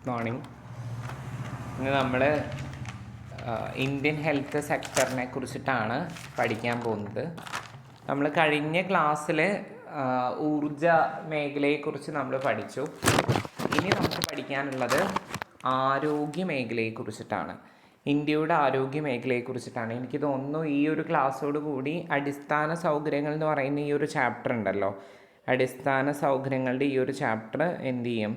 Morning. ഇന്ന് നമ്മൾ Indian health സെക്ടറിനെ കുറിച്ചിട്ടാണ് പഠിക്കാൻ പോകുന്നത്. നമ്മൾ കഴിഞ്ഞ ക്ലാസ്സിൽ ഊർജ മേഖലയെക്കുറിച്ച് നമ്മൾ പഠിച്ചു. ഇനി നമുക്ക് പഠിക്കാനുള്ളത് ആരോഗ്യ മേഖലയെക്കുറിച്ചിട്ടാണ്. ഇന്ത്യയുടെ ആരോഗ്യ മേഖലയെക്കുറിച്ചിട്ടാണ്. എനിക്ക് തോന്നുന്നു ഈ ഒരു ക്ലാസ്സോട് കൂടി അടിസ്ഥാന സൗകര്യങ്ങൾ എന്ന് പറയുന്ന ഈ ഒരു ചാപ്റ്റർ ഉണ്ടല്ലോ, അടിസ്ഥാന സൗകര്യങ്ങളുടെ ഈ ഒരു ചാപ്റ്റർ എന്ത് ചെയ്യും,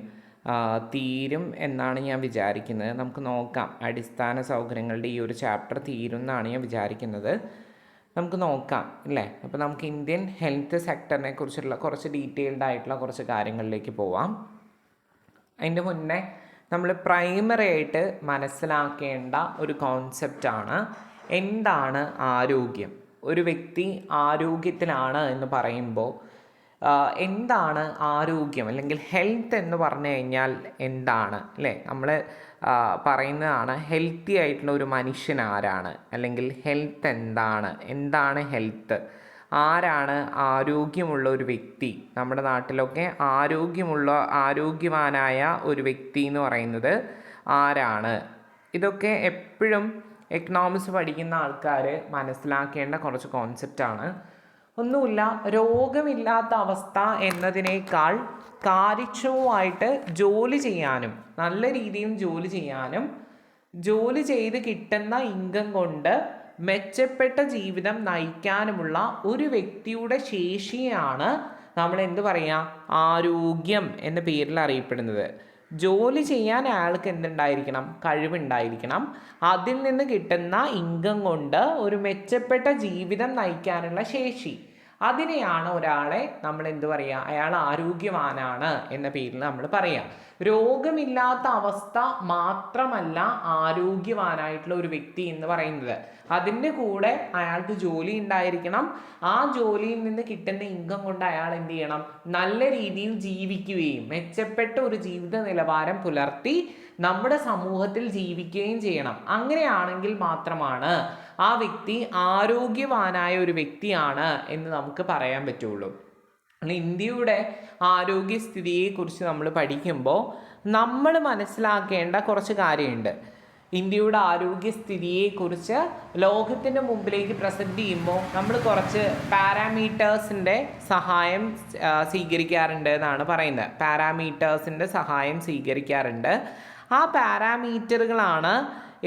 തീരും എന്നാണ് ഞാൻ വിചാരിക്കുന്നത്. നമുക്ക് നോക്കാം. അടിസ്ഥാന സൗകര്യങ്ങളുടെ ഈ ഒരു ചാപ്റ്റർ തീരും എന്നാണ് ഞാൻ വിചാരിക്കുന്നത്. നമുക്ക് നോക്കാം അല്ലേ. അപ്പോൾ നമുക്ക് ഇന്ത്യൻ ഹെൽത്ത് സെക്ടറിനെ കുറിച്ചുള്ള കുറച്ച് ഡീറ്റെയിൽഡ് ആയിട്ടുള്ള കുറച്ച് കാര്യങ്ങളിലേക്ക് പോവാം. അതിൻ്റെ മുന്നേ നമ്മൾ പ്രൈമറി ആയിട്ട് മനസ്സിലാക്കേണ്ട ഒരു കോൺസെപ്റ്റാണ് എന്താണ് ആരോഗ്യം. ഒരു വ്യക്തി ആരോഗ്യത്തിലാണ് എന്ന് പറയുമ്പോൾ എന്താണ് ആരോഗ്യം അല്ലെങ്കിൽ ഹെൽത്ത് എന്ന് പറഞ്ഞു കഴിഞ്ഞാൽ എന്താണ് അല്ലേ. നമ്മൾ പറയുന്നതാണ് ഹെൽത്തി ആയിട്ടുള്ള ഒരു മനുഷ്യൻ ആരാണ്, അല്ലെങ്കിൽ ഹെൽത്ത് എന്താണ് ഹെൽത്ത്, ആരാണ് ആരോഗ്യമുള്ള ഒരു വ്യക്തി. നമ്മുടെ നാട്ടിലൊക്കെ ആരോഗ്യവാനായ ഒരു വ്യക്തി എന്ന് പറയുന്നത് ആരാണ്. ഇതൊക്കെ എപ്പോഴും എക്കണോമിക്സ് പഠിക്കുന്ന ആൾക്കാർ മനസ്സിലാക്കേണ്ട കുറച്ച് കോൺസെപ്റ്റാണ്. ഒന്നുമില്ല, രോഗമില്ലാത്ത അവസ്ഥ എന്നതിനേക്കാൾ കാര്യക്ഷമമായിട്ട് ജോലി ചെയ്യാനും നല്ല രീതിയിൽ ജോലി ചെയ്യാനും ജോലി ചെയ്ത് കിട്ടുന്ന ഇൻകം കൊണ്ട് മെച്ചപ്പെട്ട ജീവിതം നയിക്കാനുമുള്ള ഒരു വ്യക്തിയുടെ ശേഷിയാണ് നമ്മൾ എന്ത് പറയുക, ആരോഗ്യം എന്ന പേരിൽ അറിയപ്പെടുന്നത്. ജോലി ചെയ്യാൻ അയാൾക്ക് എന്തുണ്ടായിരിക്കണം, കഴിവുണ്ടായിരിക്കണം. അതിൽ നിന്ന് കിട്ടുന്ന ഇൻകം കൊണ്ട് ഒരു മെച്ചപ്പെട്ട ജീവിതം നയിക്കാനുള്ള ശേഷി, അതിനെയാണ് ഒരാളെ നമ്മൾ എന്ത് പറയുക, അയാൾ ആരോഗ്യവാനാണ് എന്ന പേരിൽ നമ്മൾ പറയാം. രോഗമില്ലാത്ത അവസ്ഥ മാത്രമല്ല ആരോഗ്യവാനായിട്ടുള്ള ഒരു വ്യക്തി എന്ന് പറയുന്നത്. അതിൻ്റെ കൂടെ അയാൾക്ക് ജോലി ഉണ്ടായിരിക്കണം. ആ ജോലിയിൽ നിന്ന് കിട്ടുന്ന ഇൻകം കൊണ്ട് അയാൾ എന്ത് ചെയ്യണം, നല്ല രീതിയിൽ ജീവിക്കുകയും മെച്ചപ്പെട്ട ഒരു ജീവിത നിലവാരം പുലർത്തി നമ്മുടെ സമൂഹത്തിൽ ജീവിക്കുകയും ചെയ്യണം. അങ്ങനെയാണെങ്കിൽ മാത്രമാണ് ആ വ്യക്തി ആരോഗ്യവാനായ ഒരു വ്യക്തിയാണ് എന്ന് നമുക്ക് പറയാൻ പറ്റുള്ളൂ. ഇന്ത്യയുടെ ആരോഗ്യസ്ഥിതിയെക്കുറിച്ച് നമ്മൾ പഠിക്കുമ്പോൾ നമ്മൾ മനസ്സിലാക്കേണ്ട കുറച്ച് കാര്യമുണ്ട്. ഇന്ത്യയുടെ ആരോഗ്യസ്ഥിതിയെക്കുറിച്ച് ലോകത്തിൻ്റെ മുമ്പിലേക്ക് പ്രസൻറ്റ് ചെയ്യുമ്പോൾ നമ്മൾ കുറച്ച് പാരാമീറ്റേഴ്സിൻ്റെ സഹായം സ്വീകരിക്കാറുണ്ട് എന്നാണ് പറയുന്നത്. പാരാമീറ്റേഴ്സിൻ്റെ സഹായം സ്വീകരിക്കാറുണ്ട്. ആ പാരാമീറ്ററുകളാണ്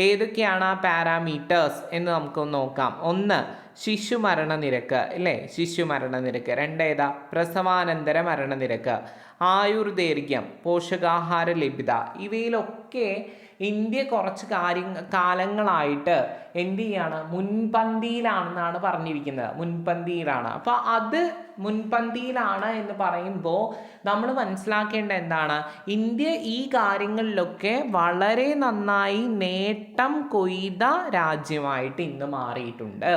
ഏതൊക്കെയാണ് ആ പാരാമീറ്റേഴ്സ് എന്ന് നമുക്കൊന്ന് നോക്കാം. ഒന്ന്, ശിശു മരണനിരക്ക് അല്ലേ, ശിശു മരണനിരക്ക്. രണ്ടേതാ, പ്രസവാനന്തര മരണനിരക്ക്. ആയുർദൈർഘ്യം, പോഷകാഹാര ലഭ്യത. ഇവയിലൊക്കെ ഇന്ത്യ കുറച്ച് കാലങ്ങളായിട്ട് എന്ത് ചെയ്യാണ്, മുൻപന്തിയിലാണെന്നാണ് പറഞ്ഞിരിക്കുന്നത്. മുൻപന്തിയിലാണ്. അപ്പോൾ അത് മുൻപന്തിയിലാണ് എന്ന് പറയുമ്പോൾ നമ്മൾ മനസ്സിലാക്കേണ്ട എന്താണ്, ഇന്ത്യ ഈ കാര്യങ്ങളിലൊക്കെ വളരെ നന്നായി നേട്ടം കൊയ്ത രാജ്യമായിട്ട് ഇന്ന് മാറിയിട്ടുണ്ട്.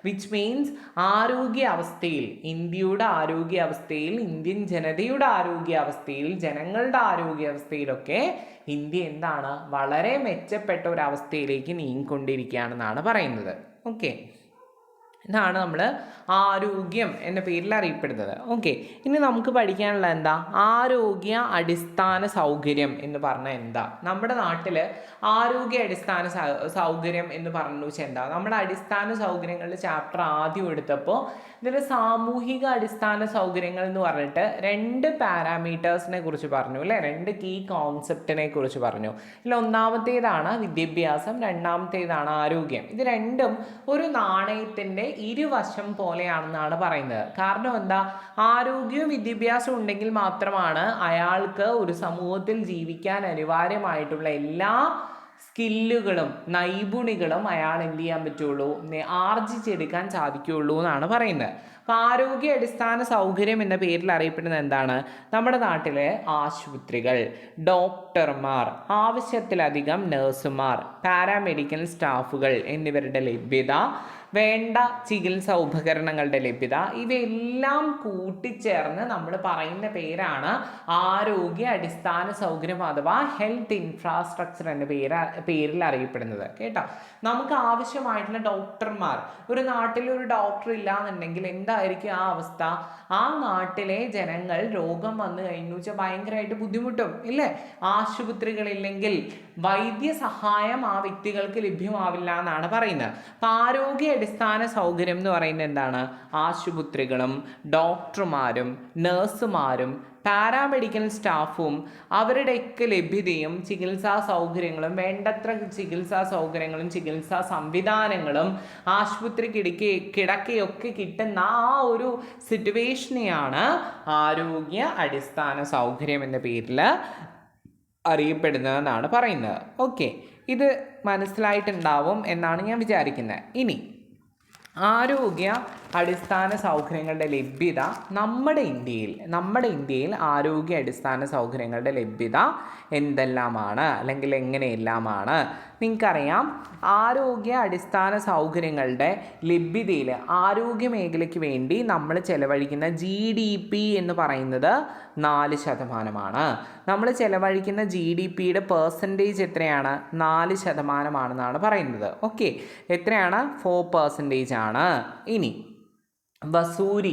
വിച്ച് മീൻസ് ആരോഗ്യാവസ്ഥയിൽ, ഇന്ത്യയുടെ ആരോഗ്യാവസ്ഥയിൽ, ഇന്ത്യൻ ജനതയുടെ ആരോഗ്യാവസ്ഥയിൽ, ജനങ്ങളുടെ ആരോഗ്യാവസ്ഥയിലൊക്കെ ഇന്ത്യ എന്താണ്, വളരെ മെച്ചപ്പെട്ട ഒരു അവസ്ഥയിലേക്ക് നീങ്ങിക്കൊണ്ടിരിക്കുകയാണെന്നാണ് പറയുന്നത്. ഓക്കെ, ഇതാണ് നമ്മൾ ആരോഗ്യം എന്ന പേരിൽ അറിയപ്പെടുന്നത്. ഓക്കെ, ഇനി നമുക്ക് പഠിക്കാനുള്ള എന്താ, ആരോഗ്യ അടിസ്ഥാന സൗകര്യം എന്ന് പറഞ്ഞാൽ എന്താ. നമ്മുടെ നാട്ടിൽ ആരോഗ്യ അടിസ്ഥാന സൗകര്യം എന്ന് പറഞ്ഞു വെച്ചാൽ എന്താ. നമ്മുടെ അടിസ്ഥാന സൗകര്യങ്ങളുടെ ചാപ്റ്റർ ആദ്യം എടുത്തപ്പോൾ ഇതിൽ സാമൂഹിക അടിസ്ഥാന സൗകര്യങ്ങൾ എന്ന് പറഞ്ഞിട്ട് 2 പാരാമീറ്റേഴ്സിനെ കുറിച്ച് പറഞ്ഞു അല്ലേ, 2 കീ കോൺസെപ്റ്റിനെ കുറിച്ച് പറഞ്ഞു. ഇതിൽ ഒന്നാമത്തേതാണ് വിദ്യാഭ്യാസം, രണ്ടാമത്തേതാണ് ആരോഗ്യം. ഇത് രണ്ടും ഒരു നാണയത്തിൻ്റെ ഇരുവശം പോലെയാണെന്നാണ് പറയുന്നത്. കാരണം എന്താ, ആരോഗ്യവും വിദ്യാഭ്യാസവും ഉണ്ടെങ്കിൽ മാത്രമാണ് അയാൾക്ക് ഒരു സമൂഹത്തിൽ ജീവിക്കാൻ അനിവാര്യമായിട്ടുള്ള എല്ലാ സ്കില്ലുകളും നൈപുണികളും അയാൾ എന്ത് ചെയ്യാൻ പറ്റുള്ളൂ, ആർജിച്ചെടുക്കാൻ സാധിക്കുകയുള്ളൂ എന്നാണ് പറയുന്നത്. അപ്പോൾ ആരോഗ്യ അടിസ്ഥാന സൗകര്യം എന്ന പേരിൽ അറിയപ്പെടുന്നത് എന്താണ്, നമ്മുടെ നാട്ടിലെ ആശുപത്രികൾ, ഡോക്ടർമാർ, ആവശ്യത്തിലധികം നഴ്സുമാർ, പാരാമെഡിക്കൽ സ്റ്റാഫുകൾ എന്നിവരുടെ ലഭ്യത, വേണ്ട ചികിത്സാ ഉപകരണങ്ങളുടെ ലഭ്യത, ഇവയെല്ലാം കൂട്ടിച്ചേർന്ന് നമ്മൾ പറയുന്ന പേരാണ് ആരോഗ്യ അടിസ്ഥാന സൗകര്യം അഥവാ ഹെൽത്ത് ഇൻഫ്രാസ്ട്രക്ചർ എന്ന പേരിൽ അറിയപ്പെടുന്നത്. കേട്ടോ, നമുക്ക് ആവശ്യമായിട്ടുള്ള ഡോക്ടർമാർ, ഒരു നാട്ടിൽ ഒരു ഡോക്ടർ ഇല്ല എന്നുണ്ടെങ്കിൽ എന്താ എന്തായിരിക്കും ആ അവസ്ഥ? ആ നാട്ടിലെ ജനങ്ങൾ രോഗം വന്നു കഴിഞ്ഞു വെച്ചാൽ ഭയങ്കരമായിട്ട് ബുദ്ധിമുട്ടും ഇല്ലേ? ആശുപത്രികളില്ലെങ്കിൽ വൈദ്യസഹായം ആ വ്യക്തികൾക്ക് ലഭ്യമാവില്ല എന്നാണ് പറയുന്നത്. അപ്പം ആരോഗ്യ അടിസ്ഥാന സൗകര്യം എന്ന് പറയുന്നത് എന്താണ്? ആശുപത്രികളും ഡോക്ടർമാരും നഴ്സുമാരും പാരാമെഡിക്കൽ സ്റ്റാഫും അവരുടെയൊക്കെ ലഭ്യതയും ചികിത്സാ സൗകര്യങ്ങളും വേണ്ടത്ര ചികിത്സാ സൗകര്യങ്ങളും ചികിത്സാ സംവിധാനങ്ങളും ആശുപത്രി കിടക്കയൊക്കെ കിട്ടുന്ന ആ ഒരു സിറ്റുവേഷനെയാണ് ആരോഗ്യ അടിസ്ഥാന സൗകര്യം എന്ന പേരിൽ അറിയപ്പെടുന്നതെന്നാണ് പറയുന്നത്. ഓക്കെ, ഇത് മനസ്സിലായിട്ടുണ്ടാവും എന്നാണ് ഞാൻ വിചാരിക്കുന്നത്. ഇനി ആരോഗ്യ അടിസ്ഥാന സൗകര്യങ്ങളുടെ ലഭ്യത നമ്മുടെ ഇന്ത്യയിൽ ആരോഗ്യ അടിസ്ഥാന സൗകര്യങ്ങളുടെ ലഭ്യത എന്തെല്ലാമാണ്, അല്ലെങ്കിൽ എങ്ങനെയെല്ലാമാണ്? നിങ്ങൾക്കറിയാം, ആരോഗ്യ അടിസ്ഥാന സൗകര്യങ്ങളുടെ ലഭ്യതയിൽ ആരോഗ്യ മേഖലയ്ക്ക് വേണ്ടി നമ്മൾ ചെലവഴിക്കുന്ന GDP എന്ന് പറയുന്നത് 4%. നമ്മൾ ചെലവഴിക്കുന്ന GDPയുടെ പെർസെൻറ്റേജ് എത്രയാണ്? 4%ആണെന്നാണ് പറയുന്നത്. ഓക്കെ, എത്രയാണ്? 4% ആണ്. ഇനി വസൂരി,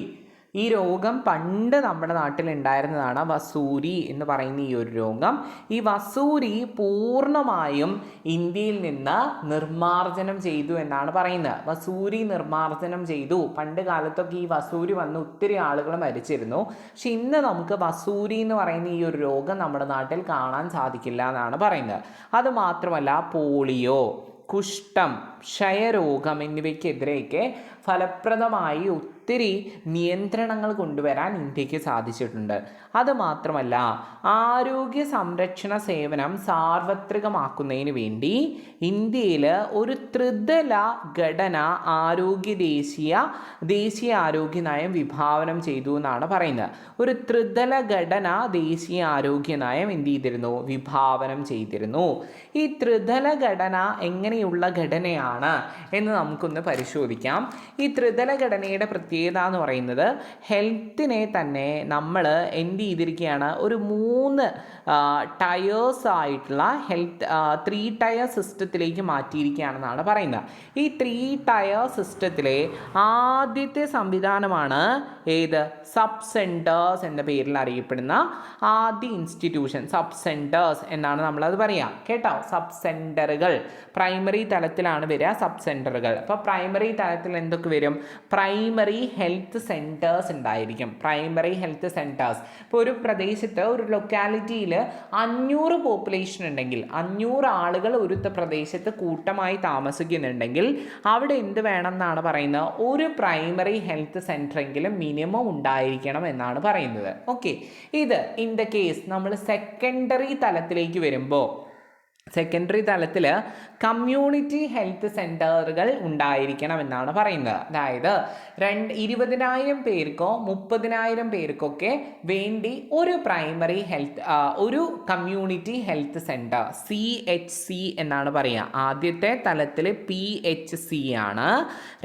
ഈ രോഗം പണ്ട് നമ്മുടെ നാട്ടിൽ ഉണ്ടായിരുന്നതാണ്. വസൂരി എന്ന് പറയുന്ന ഈ ഒരു രോഗം, ഈ വസൂരി പൂർണ്ണമായും ഇന്ത്യയിൽ നിന്ന് നിർമ്മാർജ്ജനം ചെയ്തു എന്നാണ് പറയുന്നത്. വസൂരി നിർമ്മാർജ്ജനം ചെയ്തു. പണ്ട് കാലത്തൊക്കെ ഈ വസൂരി വന്ന് ഒത്തിരി ആളുകൾ മരിച്ചിരുന്നു. പക്ഷെ ഇന്ന് നമുക്ക് വസൂരി എന്ന് പറയുന്ന ഈ ഒരു രോഗം നമ്മുടെ നാട്ടിൽ കാണാൻ സാധിക്കില്ല എന്നാണ് പറയുന്നത്. അതുമാത്രമല്ല, പോളിയോ, കുഷ്ഠം, ക്ഷയരോഗം എന്നിവയ്ക്കെതിരെയൊക്കെ ഫലപ്രദമായി ഒത്തിരി നിയന്ത്രണങ്ങൾ കൊണ്ടുവരാൻ ഇന്ത്യക്ക് സാധിച്ചിട്ടുണ്ട്. അതുമാത്രമല്ല, ആരോഗ്യ സംരക്ഷണ സേവനം സാർവത്രികമാക്കുന്നതിന് വേണ്ടി ഇന്ത്യയിൽ ഒരു ത്രിതല ഘടന ദേശീയ ആരോഗ്യ നയം വിഭാവനം ചെയ്തു എന്നാണ് പറയുന്നത്. ഒരു ത്രിതല ഘടന ദേശീയ ആരോഗ്യ നയം എന്ത് ചെയ്തിരുന്നു? വിഭാവനം ചെയ്തിരുന്നു. ഈ ത്രിതല ഘടന എങ്ങനെയുള്ള ഘടനയാണ് എന്ന് നമുക്കൊന്ന് പരിശോധിക്കാം. ഈ ത്രിതല ഘടനയുടെ പ്രത്യേകത എന്ന് പറയുന്നത്, ഹെൽത്തിനെ തന്നെ നമ്മൾ എന്ത് ചെയ്തിരിക്കുകയാണ്? ഒരു 3 ടയേഴ്സ് ആയിട്ടുള്ള 3 ടയർ സിസ്റ്റത്തിലേക്ക് മാറ്റിയിരിക്കുകയാണെന്നാണ് പറയുന്നത്. ഈ 3 ടയർ സിസ്റ്റത്തിലെ ആദ്യത്തെ സംവിധാനമാണ് ഏത്? സബ് സെൻറ്റേഴ്സ് എന്ന പേരിൽ അറിയപ്പെടുന്ന ആദ്യ ഇൻസ്റ്റിറ്റ്യൂഷൻ. സബ് സെൻറ്റേഴ്സ് എന്നാണ് നമ്മളത് പറയുക, കേട്ടോ. സബ് സെൻറ്ററുകൾ പ്രൈമറി തലത്തിലാണ് വരിക. സബ് സെൻറ്ററുകൾ. അപ്പോൾ പ്രൈമറി തലത്തിൽ എന്തൊക്കെ വരും? പ്രൈമറി ഹെൽത്ത് സെൻറ്റേഴ്സ് ഉണ്ടായിരിക്കും. Primary health centres. ഇപ്പോൾ ഒരു പ്രദേശത്ത്, ഒരു ലൊക്കാലിറ്റിയിൽ 500 പോപ്പുലേഷൻ ഉണ്ടെങ്കിൽ, 500 ആളുകൾ ഒരു പ്രദേശത്ത് കൂട്ടമായി താമസിക്കുന്നുണ്ടെങ്കിൽ അവിടെ എന്ത് വേണം എന്നാണ് പറയുന്നത്? ഒരു പ്രൈമറി ഹെൽത്ത് സെൻറ്ററെങ്കിലും മിനിമം ഉണ്ടായിരിക്കണം എന്നാണ് പറയുന്നത്. ഓക്കെ, ഇത് ഇൻ ദ കേസ് നമ്മൾ സെക്കൻഡറി തലത്തിലേക്ക് വരുമ്പോൾ, സെക്കൻഡറി തലത്തിൽ കമ്മ്യൂണിറ്റി ഹെൽത്ത് സെൻറ്ററുകൾ ഉണ്ടായിരിക്കണം എന്നാണ് പറയുന്നത്. അതായത് 20,000 പേർക്കോ 30,000 പേർക്കൊക്കെ വേണ്ടി ഒരു പ്രൈമറി ഹെൽത്ത്, ഒരു കമ്മ്യൂണിറ്റി ഹെൽത്ത് സെൻറ്റർ, CHC എന്നാണ് പറയുക. ആദ്യത്തെ തലത്തിൽ PHC ആണ്,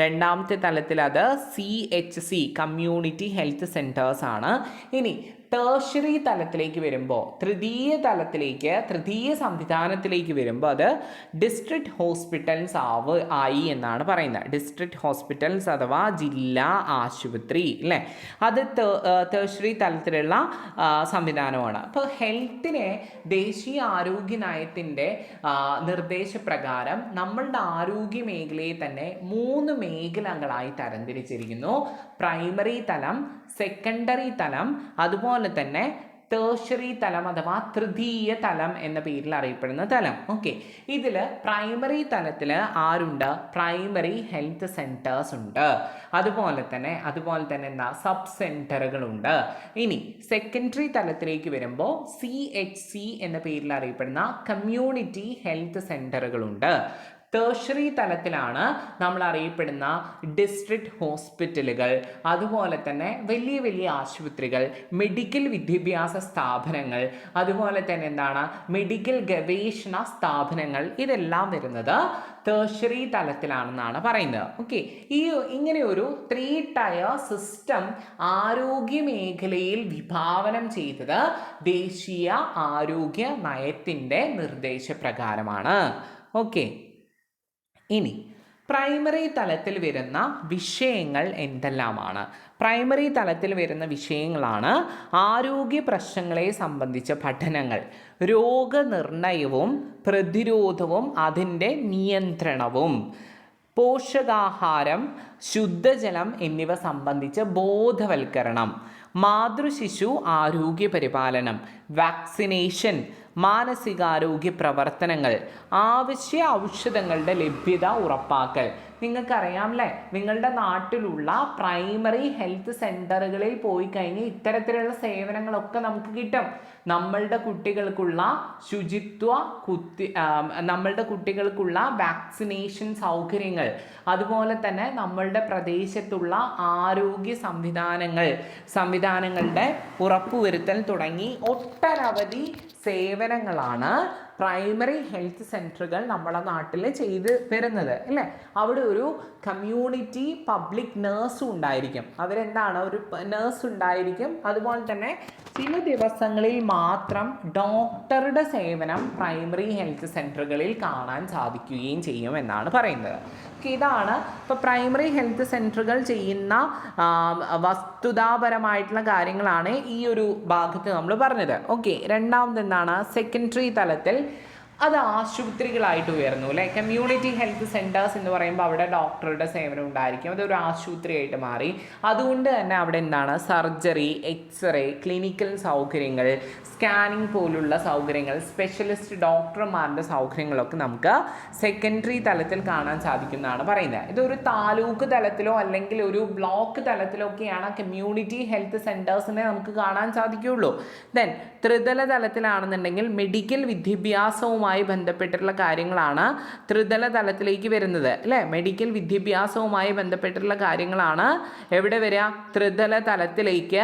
രണ്ടാമത്തെ തലത്തിൽ അത് CHC കമ്മ്യൂണിറ്റി ഹെൽത്ത് സെൻറ്റേഴ്സ് ആണ്. ഇനി ടേർഷ്യറി തലത്തിലേക്ക് വരുമ്പോൾ, തൃതീയ സംവിധാനത്തിലേക്ക് വരുമ്പോൾ അത് ഡിസ്ട്രിക്ട് ഹോസ്പിറ്റൽസ് ആയി എന്നാണ് പറയുന്നത്. ഡിസ്ട്രിക്ട് ഹോസ്പിറ്റൽസ് അഥവാ ജില്ലാ ആശുപത്രി, അല്ലേ? അത് ടേർഷ്യറി തലത്തിലുള്ള സംവിധാനമാണ്. അപ്പോൾ ഹെൽത്തിനെ ദേശീയ ആരോഗ്യ നയത്തിൻ്റെ നിർദ്ദേശപ്രകാരം നമ്മളുടെ ആരോഗ്യ മേഖലയെ തന്നെ 3 മേഖലകളായി തരംതിരിച്ചിരിക്കുന്നു. പ്രൈമറി തലം, സെക്കൻഡറി തലം, അതുപോലെ തന്നെ ടേർഷ്യറി തലം അഥവാ തൃതീയ തലം എന്ന പേരിൽ അറിയപ്പെടുന്ന തലം. ഓക്കെ, ഇതിൽ പ്രൈമറി തലത്തിൽ ആരുണ്ട്? പ്രൈമറി ഹെൽത്ത് സെൻറ്റേഴ്സ് ഉണ്ട്. അതുപോലെ തന്നെ എന്താ? സബ് സെൻറ്ററുകളുണ്ട്. ഇനി സെക്കൻഡറി തലത്തിലേക്ക് വരുമ്പോൾ CHC എന്ന പേരിൽ അറിയപ്പെടുന്ന കമ്മ്യൂണിറ്റി ഹെൽത്ത് സെൻറ്ററുകളുണ്ട്. ടേർഷ്യറി തലത്തിലാണ് നമ്മൾ അറിയപ്പെടുന്ന ഡിസ്ട്രിക്ട് ഹോസ്പിറ്റലുകൾ, അതുപോലെ തന്നെ വലിയ വലിയ ആശുപത്രികൾ, മെഡിക്കൽ വിദ്യാഭ്യാസ സ്ഥാപനങ്ങൾ, അതുപോലെ തന്നെ എന്താണ്? മെഡിക്കൽ ഗവേഷണ സ്ഥാപനങ്ങൾ. ഇതെല്ലാം വരുന്നത് ടേർഷ്യറി തലത്തിലാണെന്നാണ് പറയുന്നത്. ഓക്കെ, ഇങ്ങനെ ഒരു 3 ടയർ സിസ്റ്റം ആരോഗ്യ മേഖലയിൽ വിഭാവനം ചെയ്തത് ദേശീയ ആരോഗ്യ നയത്തിൻ്റെ നിർദ്ദേശപ്രകാരമാണ്. ഓക്കെ, ഇനി പ്രൈമറി തലത്തിൽ വരുന്ന വിഷയങ്ങൾ എന്തെല്ലാമാണ്? പ്രൈമറി തലത്തിൽ വരുന്ന വിഷയങ്ങളാണ് ആരോഗ്യ പ്രശ്നങ്ങളെ സംബന്ധിച്ച പഠനങ്ങൾ, രോഗനിർണയവും പ്രതിരോധവും അതിൻ്റെ നിയന്ത്രണവും, പോഷകാഹാരം, ശുദ്ധജലം എന്നിവ സംബന്ധിച്ച ബോധവൽക്കരണം, മാതൃശിശു ആരോഗ്യ പരിപാലനം, വാക്സിനേഷൻ, മാനസികാരോഗ്യ പ്രവർത്തനങ്ങൾ, ആവശ്യ ഔഷധങ്ങളുടെ ലഭ്യത ഉറപ്പാക്കൽ. നിങ്ങൾക്കറിയാം അല്ലേ, നിങ്ങളുടെ നാട്ടിലുള്ള പ്രൈമറി ഹെൽത്ത് സെൻ്ററുകളിൽ പോയി കഴിഞ്ഞാൽ ഇത്തരത്തിലുള്ള സേവനങ്ങളൊക്കെ നമുക്ക് കിട്ടും. നമ്മളുടെ കുട്ടികൾക്കുള്ള ശുചിത്വ നമ്മളുടെ കുട്ടികൾക്കുള്ള വാക്സിനേഷൻ സൗകര്യങ്ങൾ, അതുപോലെ തന്നെ നമ്മളുടെ പ്രദേശത്തുള്ള ആരോഗ്യ സംവിധാനങ്ങളുടെ ഉറപ്പുവരുത്തൽ തുടങ്ങി ഒട്ടനവധി സേവനങ്ങളാണ് പ്രൈമറി ഹെൽത്ത് സെൻറ്ററുകൾ നമ്മുടെ നാട്ടിൽ ചെയ്ത് വരുന്നത് അല്ലേ. അവിടെ ഒരു കമ്മ്യൂണിറ്റി പബ്ലിക് നേഴ്സും ഉണ്ടായിരിക്കും. അവരെന്താണ്, ഒരു നേഴ്സ് ഉണ്ടായിരിക്കും. അതുപോലെ തന്നെ ചില ദിവസങ്ങളിൽ മാത്രം ഡോക്ടറുടെ സേവനം പ്രൈമറി ഹെൽത്ത് സെൻറ്ററുകളിൽ കാണാൻ സാധിക്കുകയും ചെയ്യും എന്നാണ് പറയുന്നത്. ഇതാണ് ഇപ്പോൾ പ്രൈമറി ഹെൽത്ത് സെൻറ്ററുകൾ ചെയ്യുന്ന വസ്തുതാപരമായിട്ടുള്ള കാര്യങ്ങളാണ് ഈ ഒരു ഭാഗത്ത് നമ്മൾ പറഞ്ഞത്. ഓക്കെ, രണ്ടാമത് എന്താണ്, സെക്കൻഡറി തലത്തിൽ അത് ആശുപത്രികളായിട്ട് ഉയർന്നു അല്ലേ. കമ്മ്യൂണിറ്റി ഹെൽത്ത് സെൻറ്റേഴ്സ് എന്ന് പറയുമ്പോൾ അവിടെ ഡോക്ടറുടെ സേവനം ഉണ്ടായിരിക്കും, അതൊരു ആശുപത്രിയായിട്ട് മാറി. അതുകൊണ്ട് തന്നെ അവിടെ എന്താണ്, സർജറി, എക്സ്റേ, ക്ലിനിക്കൽ സൗകര്യങ്ങൾ, സ്കാനിങ് പോലുള്ള സൗകര്യങ്ങൾ, സ്പെഷ്യലിസ്റ്റ് ഡോക്ടർമാരുടെ സൗകര്യങ്ങളൊക്കെ നമുക്ക് സെക്കൻഡറി തലത്തിൽ കാണാൻ സാധിക്കുന്നതാണ് പറയുന്നത്. ഇതൊരു താലൂക്ക് തലത്തിലോ അല്ലെങ്കിൽ ഒരു ബ്ലോക്ക് തലത്തിലോ ഒക്കെയാണ് കമ്മ്യൂണിറ്റി ഹെൽത്ത് സെൻറ്റേഴ്സിനെ നമുക്ക് കാണാൻ സാധിക്കുകയുള്ളൂ. ദെൻ ത്രിതല തലത്തിലാണെന്നുണ്ടെങ്കിൽ മെഡിക്കൽ വിദ്യാഭ്യാസവുമായി ബന്ധപ്പെട്ടിട്ടുള്ള കാര്യങ്ങളാണ് ത്രിതല തലത്തിലേക്ക് വരുന്നത് അല്ലേ. മെഡിക്കൽ വിദ്യാഭ്യാസവുമായി ബന്ധപ്പെട്ടിട്ടുള്ള കാര്യങ്ങളാണ് എവിടെ വരിക, ത്രിതല തലത്തിലേക്ക്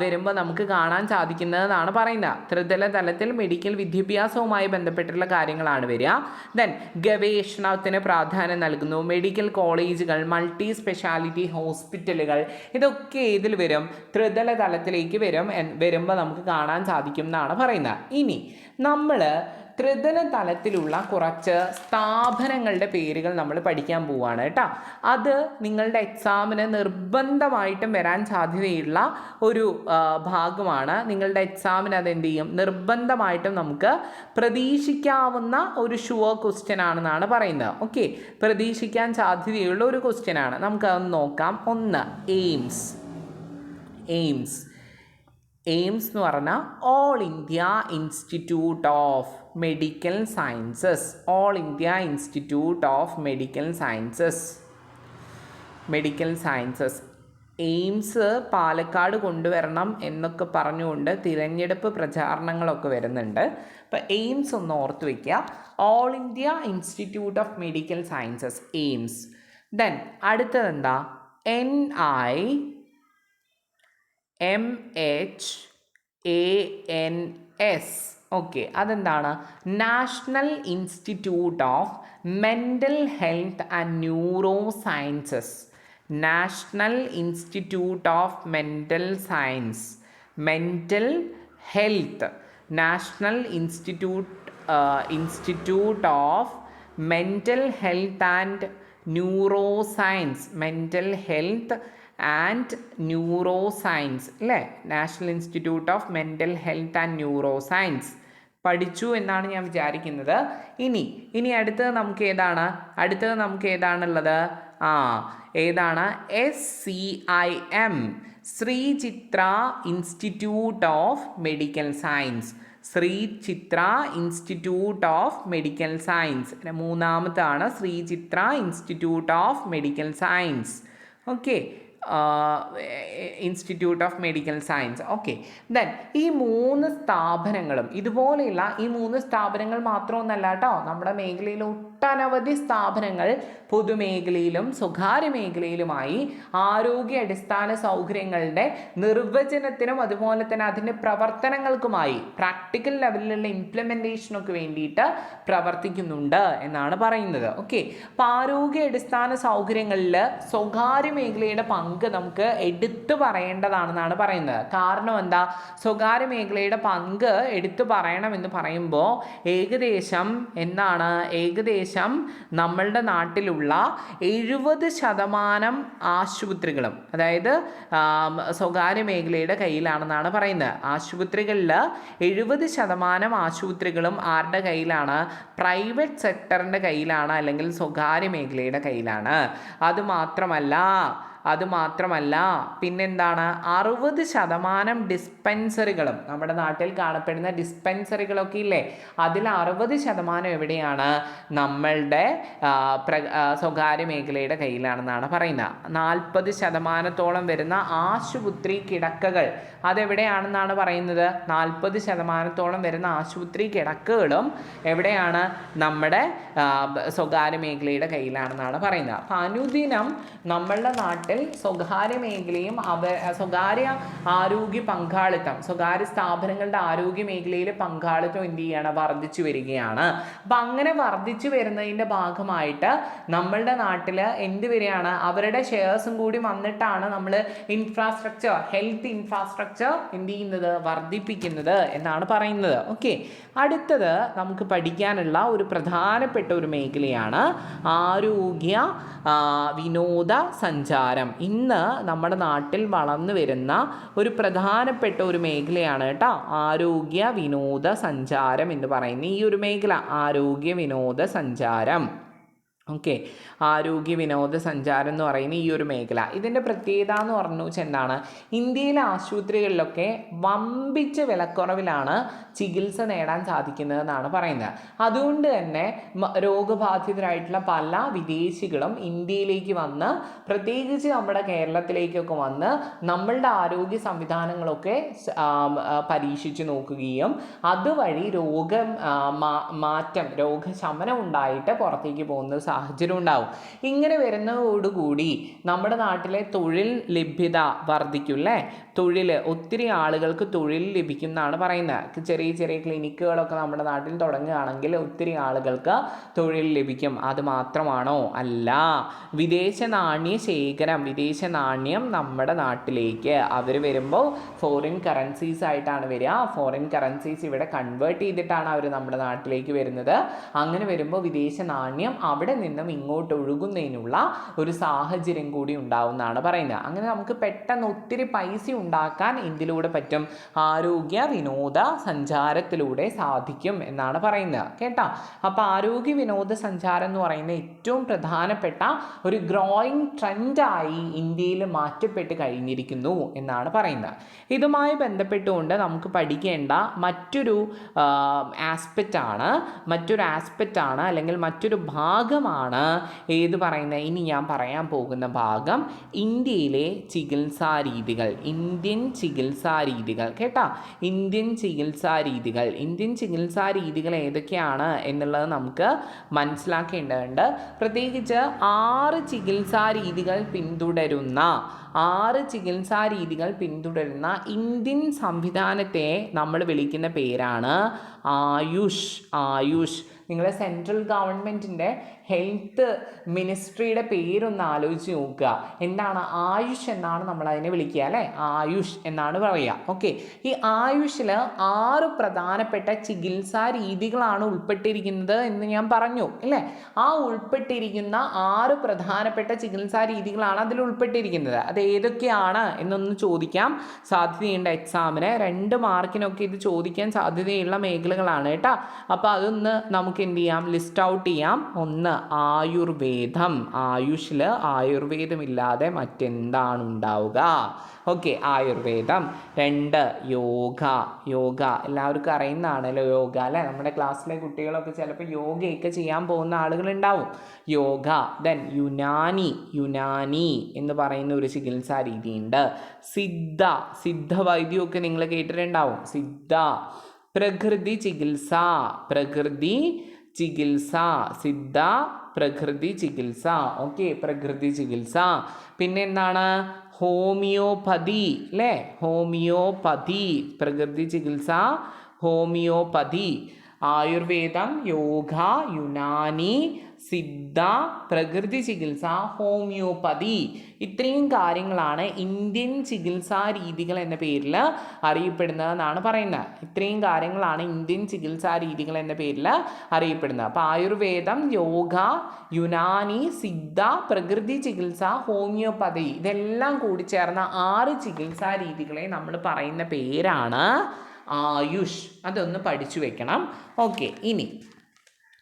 വരുമ്പോൾ നമുക്ക് കാണാൻ സാധിക്കുന്നതെന്നാണ് പറയുന്നത്. ത്രിതല തലത്തിൽ മെഡിക്കൽ വിദ്യാഭ്യാസവുമായി ബന്ധപ്പെട്ടിട്ടുള്ള കാര്യങ്ങളാണ് വരിക. ദെൻ ഗവേഷണത്തിന് പ്രാധാന്യം നൽകുന്നു. മെഡിക്കൽ കോളേജുകൾ, മൾട്ടി സ്പെഷ്യാലിറ്റി ഹോസ്പിറ്റലുകൾ, ഇതൊക്കെ ഇതിൽ വരും, ത്രിതല തലത്തിലേക്ക് വരുമ്പോൾ നമുക്ക് കാണാൻ സാധിക്കും എന്നാണ് പറയുന്നത്. ഇനി നമ്മൾ ത്രിതല തലത്തിലുള്ള കുറച്ച് സ്ഥാപനങ്ങളുടെ പേരുകൾ നമ്മൾ പഠിക്കാൻ പോവുകയാണ് കേട്ടോ. അത് നിങ്ങളുടെ എക്സാമിന് നിർബന്ധമായിട്ടും വരാൻ സാധ്യതയുള്ള ഒരു ഭാഗമാണ്. നിങ്ങളുടെ എക്സാമിന് അതെന്ത് ചെയ്യും, നിർബന്ധമായിട്ടും നമുക്ക് പ്രതീക്ഷിക്കാവുന്ന ഒരു ഷുവർ ക്വസ്റ്റ്യൻ ആണെന്നാണ് പറയുന്നത്. ഓക്കെ, പ്രതീക്ഷിക്കാൻ സാധ്യതയുള്ള ഒരു ക്വസ്റ്റ്യൻ ആണ്. നമുക്കതൊന്ന് നോക്കാം. ഒന്ന്, എയിംസ് എന്ന് പറഞ്ഞാൽ All India institute of medical Sciences. All India institute of medical sciences. AIIMS Palakkad കൊണ്ടുവരണം എന്നൊക്കെ പറഞ്ഞുകൊണ്ട് തിരഞ്ഞെടുപ്പ് പ്രചാരണങ്ങളൊക്കെ വരുന്നുണ്ട്. അപ്പോൾ എയിംസ് ഒന്ന് ഓർത്ത് വയ്ക്കുക. All India institute of medical sciences, AIIMS. Then അടുത്തതെന്താ, NIMHANS. ഓക്കെ, അതെന്താണ്, national institute of mental health and neuro sciences. National institute of mental health, national institute of mental health and neuro science. Mental health and neuro science അല്ലേ, national institute of mental health and neuro science പഠിച്ചു എന്നാണ് ഞാൻ വിചാരിക്കുന്നത്. ഇനി അടുത്തത് നമുക്ക് ഏതാണുള്ളത്, ഏതാണ്, SCIM, Sree Chitra institute of medical science. Sree Chitra institute of medical science. മൂന്നാമതാണ് Sree Chitra institute of medical science. Okay, institute of medical science. Okay, then ഈ മൂന്ന് സ്ഥാപനങ്ങളും ഇതുപോലെയുള്ള ഈ മൂന്ന് സ്ഥാപനങ്ങൾ മാത്രമൊന്നല്ല കേട്ടോ, നമ്മുടെ മേഖലയിൽ ഒട്ടനവധി സ്ഥാപനങ്ങൾ പൊതുമേഖലയിലും സ്വകാര്യ മേഖലയിലുമായി ആരോഗ്യ അടിസ്ഥാന സൗകര്യങ്ങളുടെ നിർവചനത്തിനും അതുപോലെ തന്നെ അതിൻ്റെ പ്രവർത്തനങ്ങൾക്കുമായി പ്രാക്ടിക്കൽ ലെവലിലുള്ള ഇംപ്ലിമെൻറ്റേഷനൊക്കെ വേണ്ടിയിട്ട് പ്രവർത്തിക്കുന്നുണ്ട് എന്നാണ് പറയുന്നത്. ഓക്കെ, അപ്പോൾ ആരോഗ്യ അടിസ്ഥാന സൗകര്യങ്ങളിൽ സ്വകാര്യ മേഖലയുടെ പങ്ക് നമുക്ക് എടുത്തു പറയേണ്ടതാണെന്നാണ് പറയുന്നത്. കാരണം എന്താ, സ്വകാര്യ മേഖലയുടെ പങ്ക് എടുത്തു പറയണമെന്ന് പറയുമ്പോൾ ഏകദേശം ഏകദേശം നമ്മളുടെ നാട്ടിലുള്ള 70% ആശുപത്രികളും, അതായത് സ്വകാര്യ മേഖലയുടെ കയ്യിലാണെന്നാണ് പറയുന്നത്. ആശുപത്രികളിൽ 70% ആശുപത്രികളും ആരുടെ കയ്യിലാണ്? പ്രൈവറ്റ് സെക്ടറിൻ്റെ കയ്യിലാണ്, അല്ലെങ്കിൽ സ്വകാര്യ മേഖലയുടെ കയ്യിലാണ്. അതുമാത്രമല്ല പിന്നെന്താണ്, 60% ഡിസ്പെൻസറികളും, നമ്മുടെ നാട്ടിൽ കാണപ്പെടുന്ന ഡിസ്പെൻസറികളൊക്കെ ഇല്ലേ, അതിൽ 60% എവിടെയാണ്? നമ്മളുടെ സ്വകാര്യ മേഖലയുടെ കയ്യിലാണെന്നാണ് പറയുന്നത്. 40% വരുന്ന ആശുപത്രി കിടക്കകൾ അതെവിടെയാണെന്നാണ് പറയുന്നത്? 40% വരുന്ന ആശുപത്രി കിടക്കകളും എവിടെയാണ്? നമ്മുടെ സ്വകാര്യ മേഖലയുടെ കയ്യിലാണെന്നാണ് പറയുന്നത്. അപ്പം അനുദിനം നമ്മളുടെ നാട്ടിൽ സ്വകാര്യ മേഖലയും സ്വകാര്യ ആരോഗ്യ പങ്കാളിത്തം, സ്വകാര്യ സ്ഥാപനങ്ങളുടെ ആരോഗ്യ മേഖലയിൽ പങ്കാളിത്തം എന്ത് ചെയ്യാണ്? വർദ്ധിച്ചു വരികയാണ്. അപ്പം അങ്ങനെ വർദ്ധിച്ചു വരുന്നതിൻ്റെ ഭാഗമായിട്ട് നമ്മളുടെ നാട്ടിൽ എന്ത് വരികയാണ്? അവരുടെ ഷെയർസും കൂടി വന്നിട്ടാണ് നമ്മൾ ഇൻഫ്രാസ്ട്രക്ചർ, ഹെൽത്ത് ഇൻഫ്രാസ്ട്രക്ചർ എന്ത് ചെയ്യുന്നത്? വർദ്ധിപ്പിക്കുന്നത് എന്നാണ് പറയുന്നത്. ഓക്കെ, അടുത്തത് നമുക്ക് പഠിക്കാനുള്ള ഒരു പ്രധാനപ്പെട്ട ഒരു മേഖലയാണ് ആരോഗ്യ വിനോദ സഞ്ചാരം. ഇന്ന് നമ്മുടെ നാട്ടിൽ വളർന്നു വരുന്ന ഒരു പ്രധാനപ്പെട്ട ഒരു മേഖലയാണ് കേട്ടോ ആരോഗ്യ വിനോദ സഞ്ചാരം എന്ന് പറയുന്ന ഈ ഒരു മേഖല. ആരോഗ്യ വിനോദ സഞ്ചാരം. ഓക്കെ, ആരോഗ്യ വിനോദസഞ്ചാരം എന്ന് പറയുന്ന ഈ ഒരു മേഖല, ഇതിൻ്റെ പ്രത്യേകത എന്ന് പറഞ്ഞു വെച്ചാൽ എന്താണ്? ഇന്ത്യയിലെ ആശുപത്രികളിലൊക്കെ വമ്പിച്ച വിലക്കുറവിലാണ് ചികിത്സ നേടാൻ സാധിക്കുന്നതെന്നാണ് പറയുന്നത്. അതുകൊണ്ട് തന്നെ രോഗബാധിതരായിട്ടുള്ള പല വിദേശികളും ഇന്ത്യയിലേക്ക് വന്ന്, പ്രത്യേകിച്ച് നമ്മുടെ കേരളത്തിലേക്കൊക്കെ വന്ന് നമ്മളുടെ ആരോഗ്യ സംവിധാനങ്ങളൊക്കെ പരീക്ഷിച്ച് നോക്കുകയും അതുവഴി രോഗശമനം ഉണ്ടായിട്ട് പുറത്തേക്ക് പോകുന്ന സാഹചര്യം ഉണ്ടാവും. ഇങ്ങനെ വരുന്നതോടുകൂടി നമ്മുടെ നാട്ടിലെ തൊഴിൽ ലഭ്യത വർദ്ധിക്കും അല്ലേ? ഒത്തിരി ആളുകൾക്ക് തൊഴിൽ ലഭിക്കും എന്നാണ് പറയുന്നത്. ചെറിയ ചെറിയ ക്ലിനിക്കുകളൊക്കെ നമ്മുടെ നാട്ടിൽ തുടങ്ങുകയാണെങ്കിൽ ഒത്തിരി ആളുകൾക്ക് തൊഴിൽ ലഭിക്കും. അത് മാത്രമാണോ? അല്ല, വിദേശ നാണ്യ ശേഖരം, വിദേശ നാണ്യം നമ്മുടെ നാട്ടിലേക്ക് അവർ വരുമ്പോൾ ഫോറിൻ കറൻസീസ് ആയിട്ടാണ് വരിക. ഫോറിൻ കറൻസീസ് ഇവിടെ കൺവേർട്ട് ചെയ്തിട്ടാണ് അവർ നമ്മുടെ നാട്ടിലേക്ക് വരുന്നത്. അങ്ങനെ വരുമ്പോൾ വിദേശ നാണ്യം അവിടെ നിന്നും ഇങ്ങോട്ട് ഒഴുകുന്നതിനുള്ള ഒരു സാഹചര്യം കൂടി ഉണ്ടാവുമെന്നാണ് പറയുന്നത്. അങ്ങനെ നമുക്ക് പെട്ടെന്ന് ഒത്തിരി പൈസ ഉണ്ടാക്കാൻ ഇതിലൂടെ പറ്റും, ആരോഗ്യ വിനോദ സഞ്ചാരത്തിലൂടെ സാധിക്കും എന്നാണ് പറയുന്നത് കേട്ടോ. അപ്പോൾ ആരോഗ്യ വിനോദ സഞ്ചാരം എന്ന് പറയുന്ന ഏറ്റവും പ്രധാനപ്പെട്ട ഒരു ഗ്രോയിങ് ട്രെൻഡായി ഇന്ത്യയിൽ മാറ്റപ്പെട്ട് കഴിഞ്ഞിരിക്കുന്നു എന്നാണ് പറയുന്നത്. ഇതുമായി ബന്ധപ്പെട്ടുകൊണ്ട് നമുക്ക് പഠിക്കേണ്ട മറ്റൊരു ആസ്പെക്റ്റാണ് അല്ലെങ്കിൽ മറ്റൊരു ഭാഗമാണ് ഏത് പറയുന്നത്? ഇനി ഞാൻ പറയാൻ പോകുന്ന ഭാഗം ഇന്ത്യയിലെ ചികിത്സാ രീതികൾ, ഇന്ത്യൻ ചികിത്സാ രീതികൾ കേട്ടോ. ഇന്ത്യൻ ചികിത്സാ രീതികൾ ഏതൊക്കെയാണ് എന്നുള്ളത് നമുക്ക് മനസ്സിലാക്കേണ്ടതുണ്ട്. പ്രത്യേകിച്ച് 6 ചികിത്സാ രീതികൾ പിന്തുടരുന്ന ഇന്ത്യൻ സംവിധാനത്തെ നമ്മൾ വിളിക്കുന്ന പേരാണ് ആയുഷ്. നിങ്ങളെ സെൻട്രൽ ഗവൺമെൻറ്റിൻ്റെ ഹെൽത്ത് മിനിസ്ട്രിയുടെ പേരൊന്ന് ആലോചിച്ച് നോക്കുക. എന്താണ് ആയുഷ് എന്നാണ് നമ്മൾ അതിനെ വിളിക്കുക അല്ലേ? ആയുഷ് എന്നാണ് പറയുക. ഓക്കെ, ഈ ആയുഷിൽ 6 പ്രധാനപ്പെട്ട ചികിത്സാ രീതികളാണ് ഉൾപ്പെട്ടിരിക്കുന്നത് എന്ന് ഞാൻ പറഞ്ഞു അല്ലേ? ആ ഉൾപ്പെട്ടിരിക്കുന്ന 6 പ്രധാനപ്പെട്ട ചികിത്സാ രീതികളാണ് അതിൽ ഉൾപ്പെട്ടിരിക്കുന്നത്. അത് ഏതൊക്കെയാണ് എന്നൊന്ന് ചോദിക്കാൻ സാധ്യതയുണ്ട് എക്സാമിന്. 2 മാർക്കിനൊക്കെ ഇത് ചോദിക്കാൻ സാധ്യതയുള്ള മേഖലകളാണ് കേട്ടോ. അപ്പോൾ അതൊന്ന് നമുക്ക് എന്ത് ചെയ്യാം? ലിസ്റ്റ് ഔട്ട് ചെയ്യാം. 1 ആയുർവേദം. ആയുഷിൽ ആയുർവേദമില്ലാതെ മറ്റെന്താണ് ഉണ്ടാവുക? ഓക്കെ, ആയുർവേദം. 2 യോഗ. എല്ലാവർക്കും അറിയുന്നതാണല്ലോ യോഗ അല്ലേ? നമ്മുടെ ക്ലാസ്സിലെ കുട്ടികളൊക്കെ ചിലപ്പോൾ യോഗയൊക്കെ ചെയ്യാൻ പോകുന്ന ആളുകളുണ്ടാവും. യോഗ. ദെൻ യുനാനി എന്ന് പറയുന്ന ഒരു ചികിത്സാ രീതിയുണ്ട്. സിദ്ധ വൈദ്യമൊക്കെ നിങ്ങൾ കേട്ടിട്ടുണ്ടാവും. സിദ്ധ. പ്രകൃതി ചികിത്സ. സിദ്ധ, പ്രകൃതി ചികിത്സ. ഓക്കെ, പ്രകൃതി ചികിത്സ. പിന്നെ എന്താണ്? ഹോമിയോപ്പതി അല്ലേ? ഹോമിയോപ്പതി. പ്രകൃതി ചികിത്സ, ഹോമിയോപ്പതി. ആയുർവേദം, യോഗ, യുനാനി, സിദ്ധ, പ്രകൃതി ചികിത്സ, ഹോമിയോപ്പതി. ഇത്രയും കാര്യങ്ങളാണ് ഇന്ത്യൻ ചികിത്സാ രീതികൾ എന്ന പേരിൽ അറിയപ്പെടുന്നതെന്നാണ് പറയുന്നത്. ഇത്രയും കാര്യങ്ങളാണ് ഇന്ത്യൻ ചികിത്സാ രീതികൾ എന്ന പേരിൽ അറിയപ്പെടുന്നത്. അപ്പോൾ ആയുർവേദം, യോഗ, യുനാനി, സിദ്ധ, പ്രകൃതി ചികിത്സ, ഹോമിയോപ്പതി, ഇതെല്ലാം കൂടി ചേർന്ന 6 ചികിത്സാ രീതികളെ നമ്മൾ പറയുന്ന പേരാണ് ആയുഷ്. അതൊന്ന് പഠിച്ചു വെക്കണം. ഓക്കെ, ഇനി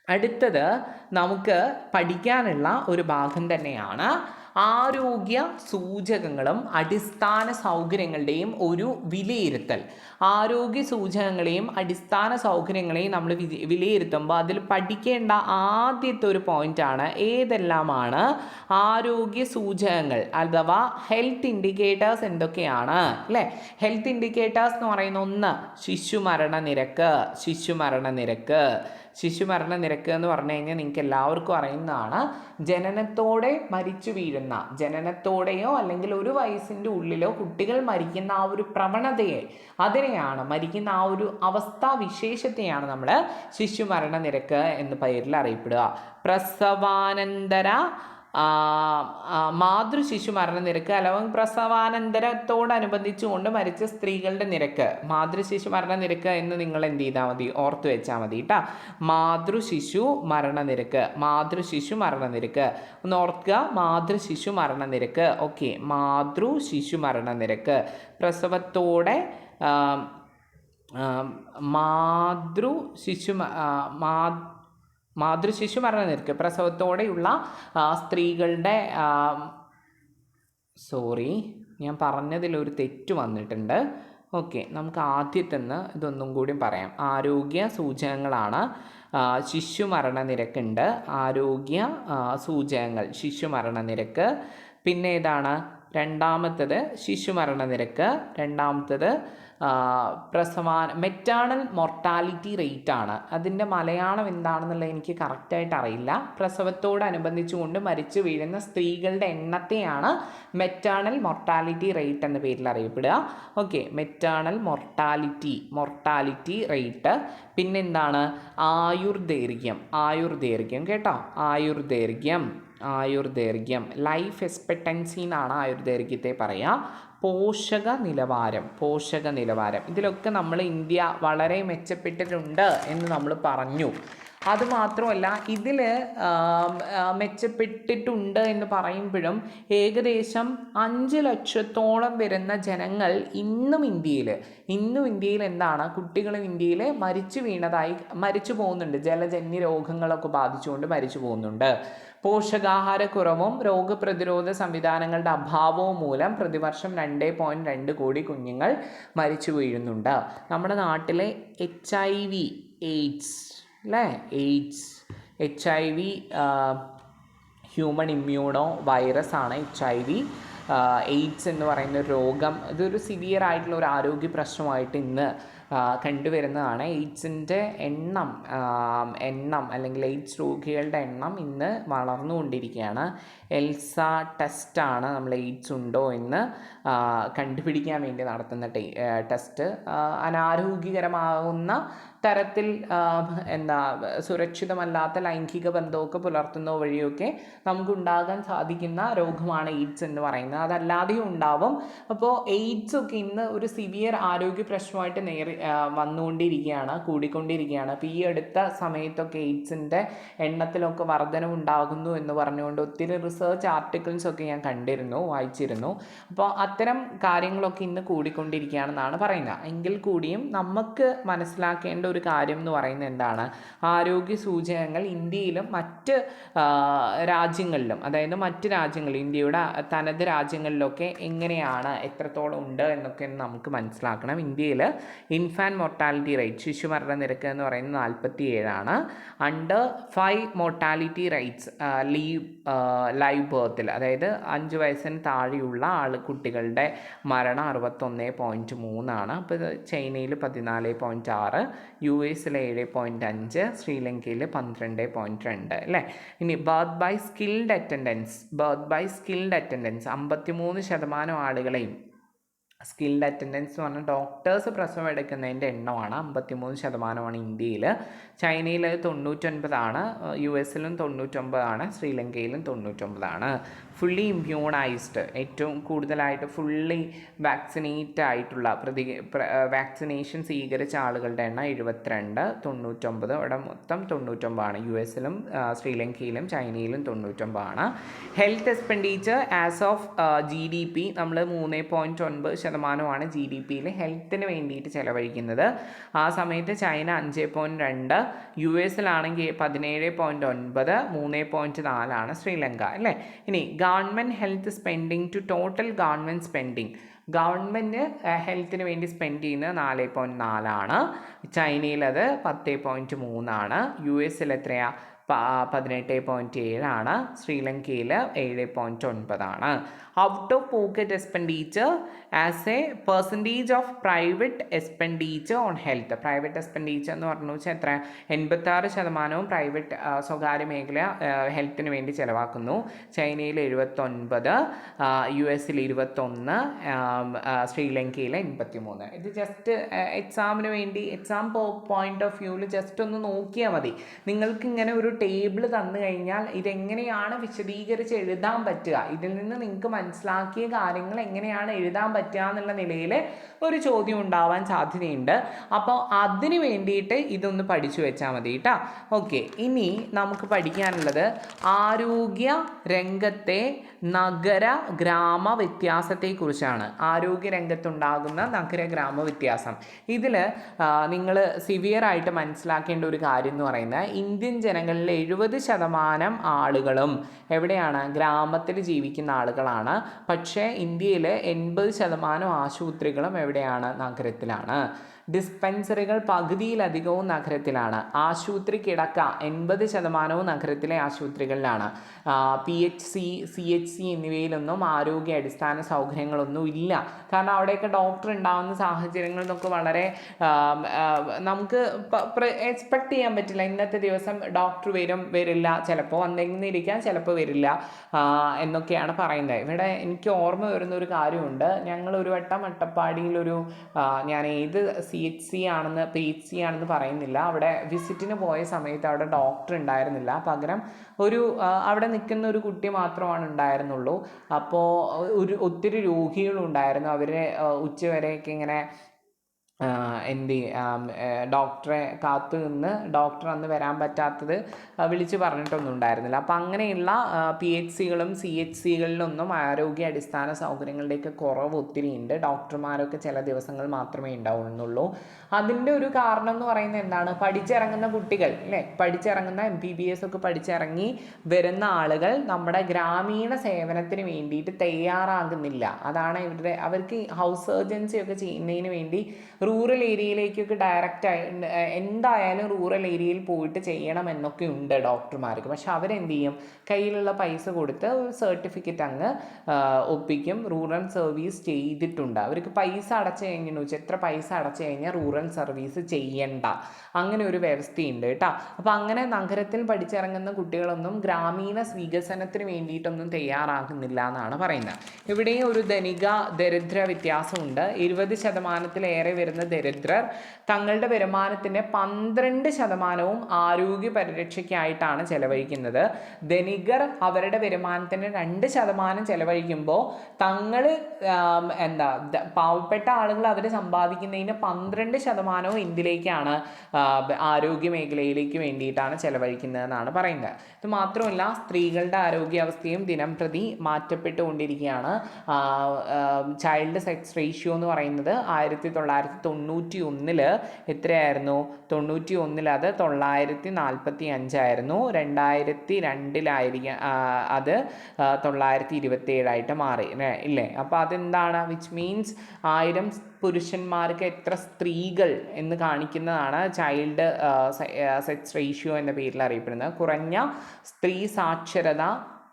അടുത്തത് നമുക്ക് പഠിക്കാനുള്ള ഒരു ഭാഗം തന്നെയാണ് ആരോഗ്യ സൂചകങ്ങളും അടിസ്ഥാന സൗകര്യങ്ങളുടെയും ഒരു വിലയിരുത്തൽ. ആരോഗ്യ സൂചകങ്ങളെയും അടിസ്ഥാന സൗകര്യങ്ങളെയും നമ്മൾ വിലയിരുത്തുമ്പോൾ അതിൽ പഠിക്കേണ്ട ആദ്യത്തെ ഒരു പോയിന്റാണ് ഏതെല്ലാമാണ് ആരോഗ്യ സൂചകങ്ങൾ അഥവാ ഹെൽത്ത് ഇൻഡിക്കേറ്റേഴ്സ് എന്തൊക്കെയാണ് അല്ലേ. ഹെൽത്ത് ഇൻഡിക്കേറ്റേഴ്സ് എന്ന് പറയുന്ന ഒന്ന് ശിശുമരണ നിരക്ക്. ശിശുമരണ നിരക്ക് എന്ന് പറഞ്ഞു കഴിഞ്ഞാൽ നിങ്ങൾക്ക് എല്ലാവർക്കും അറിയുന്നതാണ്. ജനനത്തോടെ മരിച്ചു വീഴുന്ന, ജനനത്തോടെയോ അല്ലെങ്കിൽ 1 വയസ്സിൻ്റെ ഉള്ളിലോ കുട്ടികൾ മരിക്കുന്ന ആ ഒരു പ്രവണതയെ, അതിനെയാണ് മരിക്കുന്ന ആ ഒരു അവസ്ഥാവിശേഷത്തെയാണ് നമ്മൾ ശിശുമരണ നിരക്ക് എന്ന പേരിൽ അറിയപ്പെടുക. പ്രസവാനന്തര മാതൃശിശു മരണനിരക്ക് അല്ലെങ്കിൽ പ്രസവാനന്തരത്തോടനുബന്ധിച്ചുകൊണ്ട് മരിച്ച സ്ത്രീകളുടെ നിരക്ക്. മാതൃശിശു മരണനിരക്ക് എന്ന് നിങ്ങൾ എന്ത് ചെയ്താൽ മതി, ഓർത്ത് വെച്ചാൽ മതി കേട്ടോ. മാതൃശിശു മരണനിരക്ക് ഒന്ന് ഓർക്കുക. മാതൃശിശു മരണനിരക്ക്. ഓക്കെ, മാതൃശിശു മരണനിരക്ക് പ്രസവത്തോടെ മാതൃശിശു മരണനിരക്ക് പ്രസവത്തോടെയുള്ള സ്ത്രീകളുടെ ഞാൻ പറഞ്ഞതിലൊരു തെറ്റ് വന്നിട്ടുണ്ട്. ഓക്കെ, നമുക്ക് ആദ്യത്തെന്ന് ഇതൊന്നും കൂടി പറയാം. ആരോഗ്യ സൂചകങ്ങളാണ്. ശിശു മരണനിരക്കുണ്ട്, ആരോഗ്യ സൂചകങ്ങൾ ശിശുമരണനിരക്ക്. പിന്നെ ഏതാണ് രണ്ടാമത്തത്? ശിശുമരണനിരക്ക്. രണ്ടാമത്തത് മെറ്റേണൽ മൊർട്ടാലിറ്റി റേറ്റ് ആണ്. അതിൻ്റെ മലയാളം എന്താണെന്നുള്ളത് എനിക്ക് കറക്റ്റായിട്ട് അറിയില്ല. പ്രസവത്തോടനുബന്ധിച്ചുകൊണ്ട് മരിച്ചു വീഴുന്ന സ്ത്രീകളുടെ എണ്ണത്തെയാണ് മെറ്റേണൽ മൊർട്ടാലിറ്റി റേറ്റ് എന്ന പേരിൽ അറിയപ്പെടുക. Okay, maternal mortality rate. പിന്നെന്താണ്? ആയുർദൈർഘ്യം കേട്ടോ. ആയുർദൈർഘ്യം ലൈഫ് എക്സ്പെക്റ്റൻസി എന്നാണ് ആയുർദൈർഘ്യത്തെ പറയുക. പോഷക നിലവാരം ഇതിലൊക്കെ നമ്മൾ ഇന്ത്യ വളരെ മെച്ചപ്പെട്ടിട്ടുണ്ട് എന്ന് നമ്മൾ പറഞ്ഞു. അതുമാത്രമല്ല, ഇതിൽ മെച്ചപ്പെട്ടിട്ടുണ്ട് എന്ന് പറയുമ്പോഴും ഏകദേശം 5 ലക്ഷത്തോളം വരുന്ന ജനങ്ങൾ ഇന്നും ഇന്ത്യയിൽ എന്താണ്, കുട്ടികളും ഇന്ത്യയിൽ മരിച്ചു പോകുന്നുണ്ട്. ജലജന്യ രോഗങ്ങളൊക്കെ ബാധിച്ചുകൊണ്ട് മരിച്ചു പോകുന്നുണ്ട്. പോഷകാഹാരക്കുറവും രോഗപ്രതിരോധ സംവിധാനങ്ങളുടെ അഭാവവും മൂലം പ്രതിവർഷം 2.2 കോടി കുഞ്ഞുങ്ങൾ മരിച്ചു വീഴുന്നുണ്ട്. നമ്മുടെ നാട്ടിലെ HIV AIDS അല്ലേ, HIV ഹ്യൂമൺ ഇമ്മ്യൂണോ വൈറസ് ആണ് HIV. എയ്ഡ്സ് എന്ന് പറയുന്ന രോഗം ഇതൊരു സിവിയർ ആയിട്ടുള്ള ഒരു ആരോഗ്യ പ്രശ്നമായിട്ട് ഇന്ന് കണ്ടുവരുന്നതാണ്. എയ്ഡ്സിൻ്റെ എണ്ണം അല്ലെങ്കിൽ എയ്ഡ്സ് രോഗികളുടെ എണ്ണം ഇന്ന് വളർന്നുകൊണ്ടിരിക്കുകയാണ്. എൽസ ടെസ്റ്റാണ് നമ്മൾ എയ്ഡ്സ് ഉണ്ടോ എന്ന് കണ്ടുപിടിക്കാൻ വേണ്ടി നടത്തുന്ന ടെസ്റ്റ്. അനാരോഗ്യകരമാകുന്ന തരത്തിൽ സുരക്ഷിതമല്ലാത്ത ലൈംഗിക ബന്ധമൊക്കെ പുലർത്തുന്ന വഴിയൊക്കെ നമുക്കുണ്ടാകാൻ സാധിക്കുന്ന രോഗമാണ് എയ്ഡ്സ് എന്ന് പറയുന്നത്. അതല്ലാതെയും ഉണ്ടാവും. അപ്പോൾ എയ്ഡ്സ് ഒക്കെ ഇന്ന് ഒരു സിവിയർ ആരോഗ്യ പ്രശ്നമായിട്ട് വന്നുകൊണ്ടിരിക്കുകയാണ്, കൂടിക്കൊണ്ടിരിക്കുകയാണ്. അപ്പോൾ ഈ അടുത്ത സമയത്തൊക്കെ എയ്ഡ്സിൻ്റെ എണ്ണത്തിലൊക്കെ വർധനവുണ്ടാകുന്നു എന്ന് പറഞ്ഞുകൊണ്ട് ഒത്തിരി റിസർച്ച് ആർട്ടിക്കിൾസൊക്കെ ഞാൻ വായിച്ചിരുന്നു. അപ്പോൾ അത്തരം കാര്യങ്ങളൊക്കെ ഇന്ന് കൂടിക്കൊണ്ടിരിക്കുകയാണെന്നാണ് പറയുന്നത്. എങ്കിൽ കൂടിയും നമുക്ക് മനസ്സിലാക്കേണ്ട ഒരു കാര്യം എന്ന് പറയുന്നത് എന്താണ്, ആരോഗ്യ സൂചകങ്ങൾ ഇന്ത്യയിലും മറ്റ് രാജ്യങ്ങളിലും, അതായത് മറ്റ് രാജ്യങ്ങളിൽ ഇന്ത്യയുടെ തനത് രാജ്യങ്ങളിലൊക്കെ എങ്ങനെയാണ്, എത്രത്തോളം ഉണ്ട് എന്നൊക്കെ നമുക്ക് മനസ്സിലാക്കണം. ഇന്ത്യയിൽ ഇൻഫാൻറ്റ് മൊർട്ടാലിറ്റി റേറ്റ് ശിശുമരണ നിരക്ക് എന്ന് പറയുന്നത് 47ആണ്. അണ്ടർ 5 മോർട്ടാലിറ്റി റേറ്റ്സ് ലൈവ് ബർത്തിൽ, അതായത് 5 വയസ്സിന് താഴെയുള്ള കുട്ടികളുടെ മരണം 61.3 അപ്പോൾ ഇത് ചൈനയിൽ 14.6, US 7.5, ശ്രീലങ്കയിൽ 12.2 അല്ലേ. ഇനി ബർത്ത് ബൈ സ്കിൽഡ് അറ്റൻഡൻസ് 53% ആളുകളെയും സ്കിൽഡ് അറ്റൻഡൻസ് എന്ന് പറഞ്ഞാൽ ഡോക്ടേഴ്സ് പ്രസവം എടുക്കുന്നതിൻ്റെ എണ്ണമാണ് 53% ഇന്ത്യയിൽ. ചൈനയിൽ 99%, US-ലും 99%, ശ്രീലങ്കയിലും 99%. ഫുള്ളി ഇമ്മ്യൂണൈസ്ഡ്, ഏറ്റവും കൂടുതലായിട്ട് ഫുള്ളി വാക്സിനേറ്റ് ആയിട്ടുള്ള വാക്സിനേഷൻ സ്വീകരിച്ച ആളുകളുടെ എണ്ണം 72, 99. അവിടെ മൊത്തം 99ആണ്. US-ലും ശ്രീലങ്കയിലും ചൈനയിലും 99ആണ്. Health expenditure as of GDP നമ്മൾ 3.9% GDP-യിൽ ഹെൽത്തിന് വേണ്ടിയിട്ട് ചിലവഴിക്കുന്നത്. ആ സമയത്ത് ചൈന 5.2, US-ലാണെങ്കിൽ 17.9, 3.4 ശ്രീലങ്ക, അല്ലേ? ഇനി government health spending to total government spending, government ഹെൽത്തിന് വേണ്ടി സ്പെൻഡ് ചെയ്യുന്നത് 4.4ആണ്. ചൈനയിൽ അത് 10.3ആണ്. US-ൽ എത്രയാണ്? 18.7ആണ്. ശ്രീലങ്കയിൽ 7.9ആണ്. Out of pocket expenditure as a percentage of private expenditure on health. Private expenditure എന്ന് പറഞ്ഞു വെച്ചാൽ എത്ര? 86% പ്രൈവറ്റ് സ്വകാര്യ മേഖല ഹെൽത്തിന് വേണ്ടി ചിലവാക്കുന്നു. ചൈനയിൽ 79, US-ൽ 21, ശ്രീലങ്കയിൽ 83. ഇത് ജസ്റ്റ് എക്സാമിന് വേണ്ടി, എക്സാം പോയിന്റ് ഓഫ് വ്യൂവിൽ ജസ്റ്റ് ഒന്ന് നോക്കിയാൽ മതി. നിങ്ങൾക്ക് ഇങ്ങനെ ഒരു ടേബിൾ തന്നു കഴിഞ്ഞാൽ ഇതെങ്ങനെയാണ് വിശദീകരിച്ച് എഴുതാൻ പറ്റുക, ഇതിൽ നിന്ന് നിങ്ങൾക്ക് മനസ്സിലാക്കിയ കാര്യങ്ങൾ എങ്ങനെയാണ് എഴുതാൻ പറ്റുക എന്നുള്ള നിലയിൽ ഒരു ചോദ്യം ഉണ്ടാവാൻ സാധ്യതയുണ്ട്. അപ്പോൾ അതിന് വേണ്ടിയിട്ട് ഇതൊന്ന് പഠിച്ചു വെച്ചാൽ മതി കേട്ടോ. ഓക്കെ, ഇനി നമുക്ക് പഠിക്കാനുള്ളത് ആരോഗ്യ രംഗത്തെ നഗര ഗ്രാമ വ്യത്യാസത്തെക്കുറിച്ചാണ്. ആരോഗ്യ രംഗത്തുണ്ടാകുന്ന നഗര ഗ്രാമ വ്യത്യാസം. ഇതിൽ നിങ്ങൾ സിവിയറായിട്ട് മനസ്സിലാക്കേണ്ട ഒരു കാര്യം എന്ന് പറയുന്നത്, ഇന്ത്യൻ ജനങ്ങളിൽ 70% ആളുകളും എവിടെയാണ്? ഗ്രാമത്തിൽ ജീവിക്കുന്ന ആളുകളാണ്. പക്ഷേ ഇന്ത്യയിൽ 80% ആശുപത്രികളും എവിടെയാണ്? നഗരത്തിലാണ്. ഡിസ്പെൻസറികൾ പകുതിയിലധികവും നഗരത്തിലാണ്. ആശുപത്രി കിടക്ക 80% നഗരത്തിലെ ആശുപത്രികളിലാണ്. PHC, CHC എന്നിവയിലൊന്നും ആരോഗ്യ അടിസ്ഥാന സൗകര്യങ്ങളൊന്നും ഇല്ല. കാരണം അവിടെയൊക്കെ ഡോക്ടർ ഉണ്ടാകുന്ന സാഹചര്യങ്ങളിൽ നിന്നൊക്കെ വളരെ നമുക്ക് എക്സ്പെക്ട് ചെയ്യാൻ പറ്റില്ല. ഇന്നത്തെ ദിവസം ഡോക്ടർ വരില്ല, ചിലപ്പോൾ വന്നിരിക്കാം, ചിലപ്പോൾ വരില്ല എന്നൊക്കെയാണ് പറയുന്നത്. ഇവിടെ എനിക്ക് ഓർമ്മ വരുന്ന ഒരു കാര്യമുണ്ട്. ഞങ്ങൾ ഒരു വട്ടം അട്ടപ്പാടിയിലൊരു, ഞാൻ ഏത് CHC ആണെന്ന് PHC ആണെന്ന് പറയുന്നില്ല, അവിടെ വിസിറ്റിന് പോയ സമയത്ത് അവിടെ ഡോക്ടർ ഉണ്ടായിരുന്നില്ല. പകരം അവിടെ നിൽക്കുന്ന ഒരു കുട്ടി മാത്രമാണ് ഉണ്ടായിരുന്നുള്ളൂ. അപ്പോൾ ഒത്തിരി രോഗികളുണ്ടായിരുന്നു. അവരെ ഉച്ചവരെയൊക്കെ ഇങ്ങനെ ഡോക്ടറെ കാത്തു നിന്ന് ഡോക്ടർ അന്ന് വരാൻ പറ്റാത്തത് വിളിച്ച് പറഞ്ഞിട്ടൊന്നും ഉണ്ടായിരുന്നില്ല. അപ്പം അങ്ങനെയുള്ള PHCകളും CHCകളിലൊന്നും ആരോഗ്യ അടിസ്ഥാന സൗകര്യങ്ങളുടെയൊക്കെ കുറവ് ഒത്തിരി ഉണ്ട്. ഡോക്ടർമാരൊക്കെ ചില ദിവസങ്ങൾ മാത്രമേ ഉണ്ടാവുന്നുള്ളൂ. അതിൻ്റെ ഒരു കാരണം എന്ന് പറയുന്നത് എന്താണ്? പഠിച്ചിറങ്ങുന്ന കുട്ടികൾ, അല്ലേ? പഠിച്ചിറങ്ങുന്ന MBBS ഒക്കെ പഠിച്ചിറങ്ങി വരുന്ന ആളുകൾ നമ്മുടെ ഗ്രാമീണ സേവനത്തിന് വേണ്ടിയിട്ട് തയ്യാറാകുന്നില്ല. അതാണ് അവർക്ക് ഹൗസ് സർജൻസി ഒക്കെ ചെയ്യുന്നതിന് വേണ്ടി റൂറൽ ഏരിയയിലേക്കൊക്കെ ഡയറക്റ്റായി എന്തായാലും റൂറൽ ഏരിയയിൽ പോയിട്ട് ചെയ്യണം എന്നൊക്കെ ഉണ്ട് ഡോക്ടർമാർക്ക്. പക്ഷെ അവരെന്ത് ചെയ്യും? കയ്യിലുള്ള പൈസ കൊടുത്ത് ഒരു സർട്ടിഫിക്കറ്റ് അങ്ങ് ഒപ്പിക്കും. റൂറൽ സർവീസ് ചെയ്തിട്ടുണ്ട്. അവർക്ക് പൈസ അടച്ചു കഴിഞ്ഞെന്ന് വെച്ചാൽ എത്ര പൈസ അടച്ചു കഴിഞ്ഞാൽ റൂറൽ സർവീസ് ചെയ്യണ്ട, അങ്ങനെ ഒരു വ്യവസ്ഥയുണ്ട് കേട്ടോ. അപ്പോൾ അങ്ങനെ നഗരത്തിൽ പഠിച്ചിറങ്ങുന്ന കുട്ടികളൊന്നും ഗ്രാമീണ വികസനത്തിന് വേണ്ടിയിട്ടൊന്നും തയ്യാറാകുന്നില്ല എന്നാണ് പറയുന്നത്. ഇവിടെയും ഒരു ധനിക ദരിദ്ര വ്യത്യാസമുണ്ട്. 20%-ലേറെ വരുന്ന ദരിദ്രർ തങ്ങളുടെ വരുമാനത്തിൻ്റെ 12% ആരോഗ്യ പരിരക്ഷയ്ക്കായിട്ടാണ് ചെലവഴിക്കുന്നത്. ധനികർ അവരുടെ വരുമാനത്തിൻ്റെ 2% ചെലവഴിക്കുമ്പോൾ പാവപ്പെട്ട ആളുകൾ അവർ സമ്പാദിക്കുന്നതിന് 12% എന്തിലേക്കാണ്? ആരോഗ്യ മേഖലയിലേക്ക് വേണ്ടിയിട്ടാണ് ചെലവഴിക്കുന്നതെന്നാണ് പറയുന്നത്. ഇത് മാത്രമല്ല, സ്ത്രീകളുടെ ആരോഗ്യാവസ്ഥയും ദിനം പ്രതി മാറ്റപ്പെട്ടുകൊണ്ടിരിക്കുകയാണ്. ചൈൽഡ് സെക്സ് റേഷ്യോ എന്ന് പറയുന്നത് 1991 എത്രയായിരുന്നു? 91 അത് 945 ആയിരുന്നു. 2002 അത് 927 മാറി, ഇല്ലേ? അപ്പോൾ അതെന്താണ്? വിച്ച് മീൻസ് 1000 പുരുഷന്മാർക്ക് എത്ര സ്ത്രീകൾ എന്ന് കാണിക്കുന്നതാണ് ചൈൽഡ് സെക്സ് റേഷ്യോ എന്ന പേരിൽ അറിയപ്പെടുന്നത്. കുറഞ്ഞ സ്ത്രീ സാക്ഷരത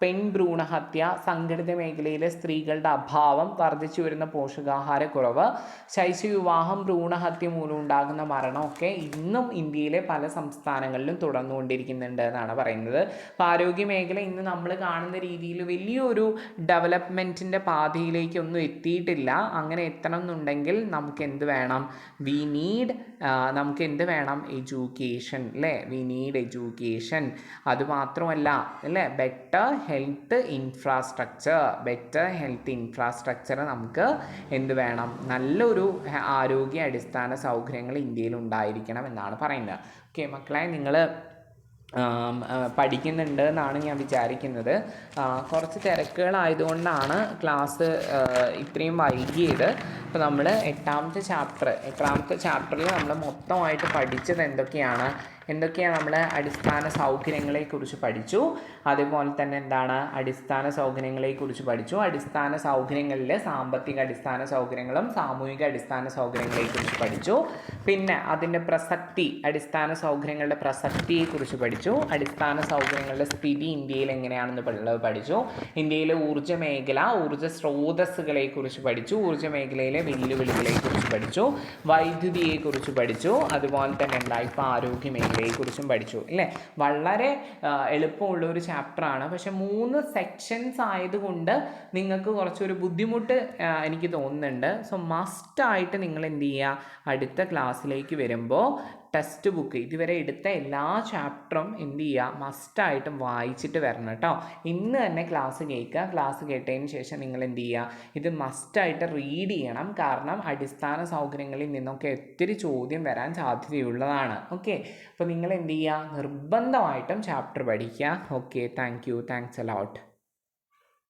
ഭ്രൂണഹത്യ, സംഘടിത മേഖലയിലെ സ്ത്രീകളുടെ അഭാവം, വർദ്ധിച്ചു വരുന്ന പോഷകാഹാരക്കുറവ്, ശൈശവവിവാഹം, ഭ്രൂണഹത്യ മൂലം ഉണ്ടാകുന്ന മരണമൊക്കെ ഇന്നും ഇന്ത്യയിലെ പല സംസ്ഥാനങ്ങളിലും തുടർന്നുകൊണ്ടിരിക്കുന്നുണ്ട് എന്നാണ് പറയുന്നത്. അപ്പോൾ ആരോഗ്യ മേഖല ഇന്ന് നമ്മൾ കാണുന്ന രീതിയിൽ വലിയൊരു ഡെവലപ്മെൻറ്റിൻ്റെ പാതയിലേക്കൊന്നും എത്തിയിട്ടില്ല. അങ്ങനെ എത്തണം എന്നുണ്ടെങ്കിൽ നമുക്ക് എന്ത് വേണം? നമുക്ക് എന്ത് വേണം? എഡ്യൂക്കേഷൻ, അല്ലേ? We need education. അതുമാത്രമല്ല അല്ലേ, ബെറ്റർ ഹെൽത്ത് ഇൻഫ്രാസ്ട്രക്ചർ നമുക്ക് എന്ത് വേണം? നല്ലൊരു ആരോഗ്യ അടിസ്ഥാന സൗകര്യങ്ങൾ ഇന്ത്യയിൽ ഉണ്ടായിരിക്കണം എന്നാണ് പറയുന്നത്. ഓക്കെ മക്കളെ, നിങ്ങൾ പഠിക്കുന്നുണ്ട് എന്നാണ് ഞാൻ വിചാരിക്കുന്നത്. കുറച്ച് തിരക്കുകളായതുകൊണ്ടാണ് ക്ലാസ് ഇത്രയും വൈകിയത്. അപ്പോൾ നമ്മൾ എട്ടാമത്തെ ചാപ്റ്ററിൽ നമ്മൾ മൊത്തമായിട്ട് പഠിച്ചത് എന്തൊക്കെയാണ് നമ്മൾ അടിസ്ഥാന സൗകര്യങ്ങളെക്കുറിച്ച് പഠിച്ചു. അതുപോലെ തന്നെ എന്താണ് അടിസ്ഥാന സൗകര്യങ്ങളെക്കുറിച്ച് പഠിച്ചു. അടിസ്ഥാന സൗകര്യങ്ങളിൽ സാമ്പത്തിക അടിസ്ഥാന സൗകര്യങ്ങളും സാമൂഹിക അടിസ്ഥാന സൗകര്യങ്ങളെക്കുറിച്ച് പഠിച്ചു. പിന്നെ അതിൻ്റെ പ്രസക്തി, അടിസ്ഥാന സൗകര്യങ്ങളുടെ പ്രസക്തിയെക്കുറിച്ച് പഠിച്ചു. അടിസ്ഥാന സൗകര്യങ്ങളുടെ സ്ഥിതി ഇന്ത്യയിൽ എങ്ങനെയാണെന്ന് പഠിച്ചു. ഇന്ത്യയിലെ ഊർജ്ജ സ്രോതസ്സുകളെക്കുറിച്ച് പഠിച്ചു. ഊർജ്ജ മേഖലയിലെ വെല്ലുവിളികളെക്കുറിച്ച് പഠിച്ചു. വൈദ്യുതിയെക്കുറിച്ച് പഠിച്ചു. അതുപോലെ തന്നെ ഇപ്പോൾ ആരോഗ്യ മേഖലയെക്കുറിച്ചും പഠിച്ചു, അല്ലേ? വളരെ എളുപ്പമുള്ള ഒരു ചാപ്റ്ററാണ്. പക്ഷെ 3 സെക്ഷൻസ് ആയതുകൊണ്ട് നിങ്ങൾക്ക് കുറച്ചൊരു ബുദ്ധിമുട്ട് എനിക്ക് തോന്നുന്നുണ്ട്. സോ മസ്റ്റായിട്ട് നിങ്ങൾ എന്ത് ചെയ്യുക? അടുത്ത ക്ലാസ്സിലേക്ക് വരുമ്പോൾ ടെക്സ്റ്റ് ബുക്ക് ഇതുവരെ എടുത്ത എല്ലാ ചാപ്റ്ററും എന്ത് ചെയ്യുക? മസ്റ്റായിട്ടും വായിച്ചിട്ട് വരണം കേട്ടോ. ഇന്ന് തന്നെ ക്ലാസ് കേൾക്കുക. ക്ലാസ് കേട്ടതിന് ശേഷം നിങ്ങൾ എന്ത് ചെയ്യുക? ഇത് മസ്റ്റായിട്ട് റീഡ് ചെയ്യണം. കാരണം അടിസ്ഥാന സൗകര്യങ്ങളിൽ നിന്നൊക്കെ ഒത്തിരി ചോദ്യം വരാൻ സാധ്യതയുള്ളതാണ്. ഓക്കെ, അപ്പോൾ നിങ്ങൾ എന്ത് ചെയ്യുക? നിർബന്ധമായിട്ടും ചാപ്റ്റർ പഠിക്കുക. Okay, thanks a lot.